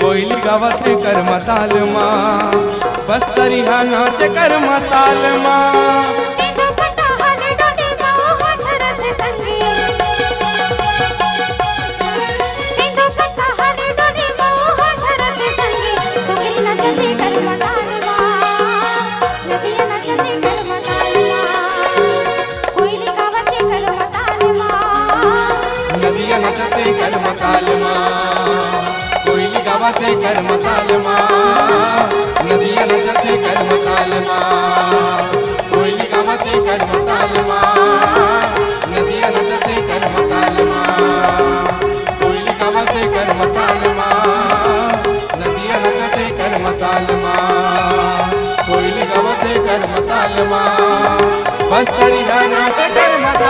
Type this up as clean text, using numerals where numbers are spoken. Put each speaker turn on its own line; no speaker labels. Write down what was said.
कोयली गावते करमताल मा बस्तरी हा नाचे करमताल मा
सिंधु पता हाल डोले मोह झरत संगी सिंधु पता हाल डोले मोह झरत संगी डोंगरी नचते करमताल मा नदियां नचते करमताल मा कोयली गावते करमताल मा
नदियां नचते करमताल मा कोयली गावते करमताल मा नदियां नचते करमताल मा कोयली गावते करमताल मा नदियां नचते करमताल मा कोयली गावते करमताल मा नदियां नचते करमताल मा कोयली गावते करमताल मा बस्तरी हा नाचे करमताल